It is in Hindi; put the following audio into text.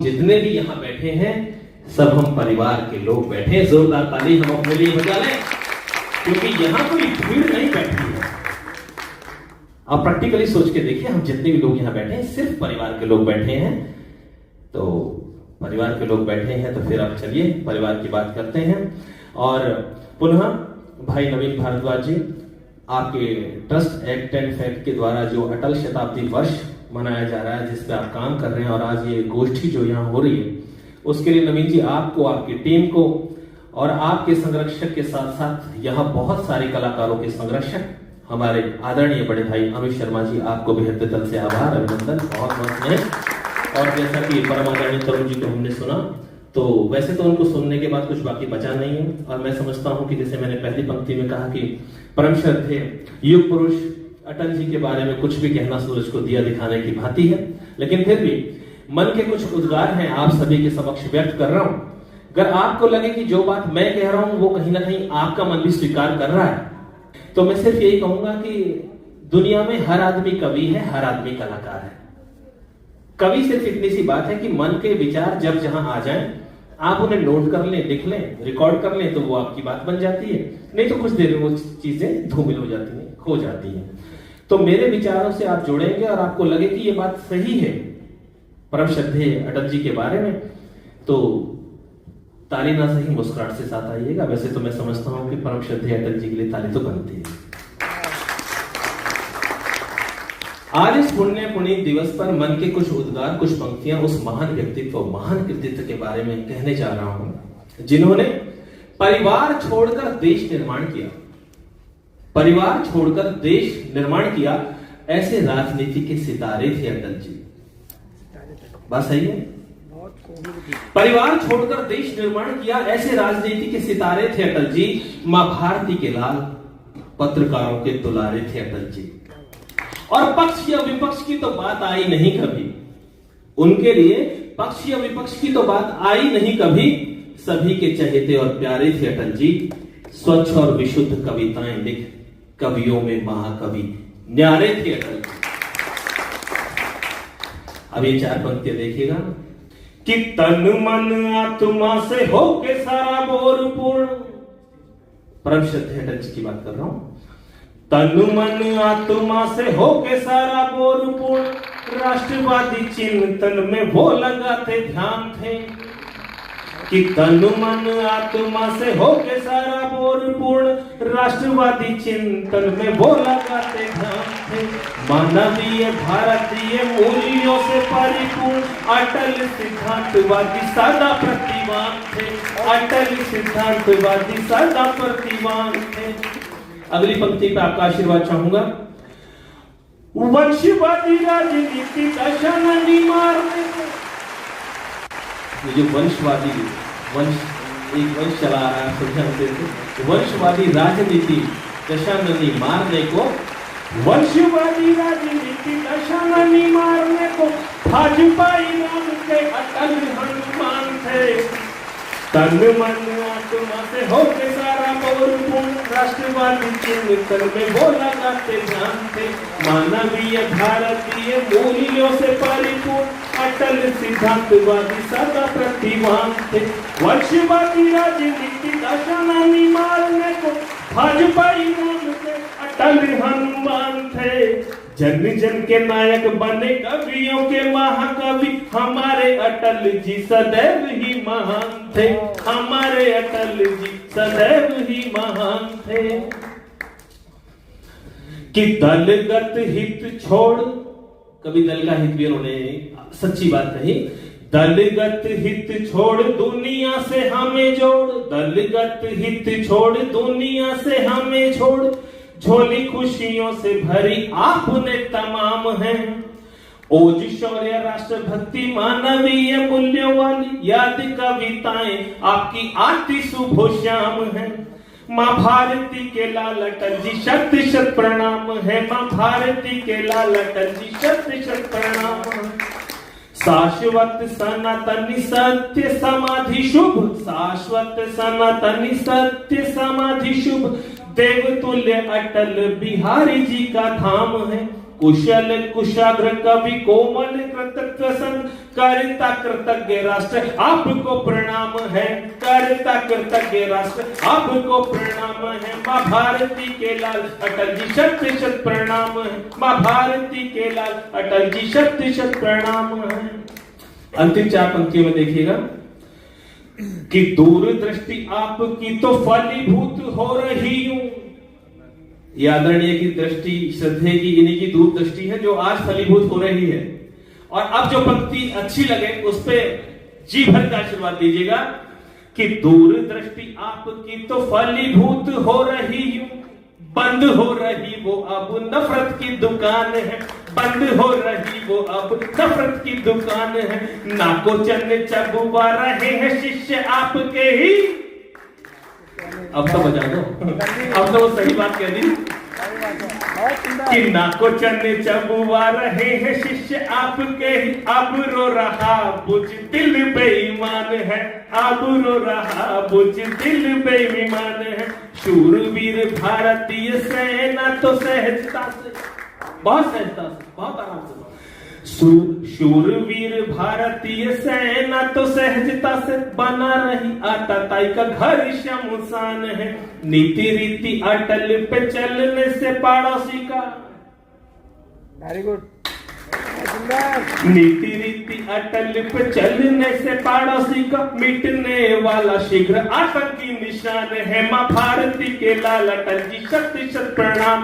जितने भी यहाँ बैठे हैं सब हम परिवार के लोग बैठे हैं। जोरदार ताली हम अपने लिए बजा लें, क्योंकि यहाँ कोई भीड़ नहीं बैठी है। आप प्रैक्टिकली सोच के देखिए, हम जितने भी लोग यहाँ बैठे हैं सिर्फ परिवार के लोग बैठे हैं। तो परिवार के लोग बैठे हैं तो फिर अब चलिए परिवार की बात करते हैं। और पुनः भाई नवीन भारद्वाज जी, आपके ट्रस्ट एक्ट एंड फैक्ट के द्वारा जो अटल शताब्दी वर्ष मनाया जा रहा है, जिस पे आप काम कर रहे हैं, और आज ये गोष्ठी जो यहाँ हो रही है, उसके लिए नवीन जी आपको, आपकी टीम को और आपके संरक्षक के साथ साथ यहाँ बहुत सारे कलाकारों के संरक्षक हमारे आदरणीय बड़े भाई अनुज शर्मा जी, आपको भी हृदय तल से आभार, अभिनंदन, बहुत बहुत स्नेह। और जैसा कि परम आदरणीय तरुण जी को हमने सुना, तो वैसे तो उनको सुनने के बाद कुछ बाकी बचा नहीं है। और मैं समझता हूं कि जैसे मैंने पहली पंक्ति में कहा कि परम श्रद्धेय युग पुरुष अटल जी के बारे में कुछ भी कहना सूरज को दिया दिखाने की भांति है, लेकिन फिर भी मन के कुछ उद्गार हैं आप सभी के समक्ष व्यक्त कर रहा हूं। अगर आपको लगे कि जो बात मैं कह रहा हूं वो कहीं ना कहीं आपका मन भी स्वीकार कर रहा है, तो मैं सिर्फ यही कहूंगा कि दुनिया में हर आदमी कवि है, हर आदमी कलाकार है। कवि सिर्फ इतनी सी बात है कि मन के विचार जब जहां आ जाएं, आप उन्हें नोट कर लें, लिख लें, रिकॉर्ड कर लें, तो वो आपकी बात बन जाती है। नहीं तो कुछ देर में वो चीजें धूमिल हो जाती हैं, खो जाती हैं। तो मेरे विचारों से आप जुड़ेंगे और आपको लगे कि ये बात सही है परम श्रद्धेय अटल जी के बारे में, तो ताली ना सही मुस्कुराहट से साथ आइएगा। वैसे तो मैं समझता हूं कि परम श्रद्धेय अटल जी के लिए ताली तो बनती है। आज इस पुण्य पुनीत दिवस पर मन के कुछ उद्गार, कुछ पंक्तियां उस महान व्यक्तित्व, महान कृतित्व के बारे में कहने जा रहा हूं जिन्होंने परिवार छोड़कर देश निर्माण किया। परिवार छोड़कर देश निर्माण किया, ऐसे राजनीति के सितारे थे अटल जी। बात सही है? परिवार छोड़कर देश निर्माण किया, ऐसे राजनीति के सितारे थे अटल जी। मां भारती के लाल, पत्रकारों के दुलारे थे अटल जी। और पक्ष या विपक्ष की तो बात आई नहीं कभी उनके लिए, पक्ष या विपक्ष की तो बात आई नहीं कभी। सभी के चहेते और प्यारे थे अटल जी। स्वच्छ और विशुद्ध कविताएं लिख कवियों में महाकवि न्यारे थे अटल जी। अब ये चार पंक्तियां देखिएगा कि तन मन आत्मा से होके सारा बोर पूर्ण। परम श्रद्धेय अटल जी की बात कर रहा हूं। तन मन आत्मा से होके सारा बोर पूर्ण, राष्ट्रवादी चिंतन में वो लगाते ध्यान थे। कि तन मन आत्मा से होके सारा बोर पूर्ण, राष्ट्रवादी चिंतन में वो लगाते ध्यान थे। मानवीय भारतीय मूल्यों से परिपूर्ण, अटल सिद्धांतवादी सदा प्रतिवान थे। अटल सिद्धांतवादी सदा प्रतिवान थे। अगली पंक्ति पे आपका आशीर्वाद चाहूंगा। वंशवादी राजनीति दशा नहीं मारने को। ये जो वंशवादी एक वंश चला आ रहा है, समझाते थे। वंशवादी राजनीति दशा नहीं मारने को, वंशवादी राजनीति दशा नहीं मारने को, भाजपा नाम के अटल हनुमान थे। तन मन आत्मा से होके सारा बोर पूर्ण, राष्ट्रवादी चिंतन में वो लगाते ध्यान थे। मानवीय भारतीय मूल्यों से परिपूर्ण, अटल सिद्धांतवादी सदा प्रतिवान थे। वंशवादी राजनीति दशा नहीं मारने को, भाजपा नाम से अटल हनुमान थे। जन जन के नायक बने कवियों के महाकवि, हमारे अटल जी सदैव ही महान थे। हमारे अटल जी सदैव ही महान थे। कि दलगत हित छोड़, कभी दल का हित भी उन्होंने सच्ची बात कही। दलगत हित छोड़ दुनिया से हमें जोड़, दलगत हित छोड़ दुनिया से हमें छोड़। झोली खुशियों से भरी आपने तमाम है। ओज शौर्य राष्ट्रभक्ति मानवीय मूल्यों वाली याद कविताएं आपकी आती सुबह शाम है। मां भारती के लाल अटल जी शत शत प्रणाम है। मां भारती के लाल अटल जी शत शत प्रणाम। शाश्वत सनातनी सत्य समाधि शुभ, शाश्वत सनातनी सत्य समाधि शुभ। देवतुल्य अटल बिहारी जी का धाम है। कुशल कुशाग्र कवि कोमल कृतज्ञ सन, करता कृतज्ञ राष्ट्र आपको प्रणाम है, करता कृतज्ञ राष्ट्र आपको प्रणाम है। माँ भारती के लाल अटल जी शत शत प्रणाम है, माँ भारती के लाल अटल जी शत शत प्रणाम है। अंतिम 4 पंक्तियों में देखिएगा कि दूरदृष्टि आपकी तो फलीभूत हो रही हूं। ये आदरणीय की दृष्टि, श्रद्धेय की, इन्हीं की दूरदृष्टि है जो आज फलीभूत हो रही है। और अब जो पंक्ति अच्छी लगे उस पे जी भर का आशीर्वाद दीजिएगा कि दूरदृष्टि आपकी तो फलीभूत हो रही हूं, बंद हो रही वो अब नफरत की दुकान है, बंद हो रही वो अब नफरत की दुकान है। नाको चन्ने चबुआ रहे हैं शिष्य आपके ही। अब तो बजा दो, अब तो वो सही बात कह दी कि नाको चन्ने चबुआ रहे हैं शिष्य आपके ही। अब रो रहा बुझ दिल बेईमान है, अब रो रहा बुझ दिल बेईमान है। शूरवीर भारतीय सेना तो सहजता से, बहुत सहजता से, बहुत आराम से, शूरवीर भारतीय सेना तो सहजता से बना रही आताताई का घर शमशान है। नीति रीति अटल पे चलने से पड़ोसी का, वेरी गुड, नीति रीति अटल पे चलने से पड़ोसी का मिटने वाला शीघ्र आतंकी निशान है। माँ भारती के लाल अटल जी शत शत प्रणाम।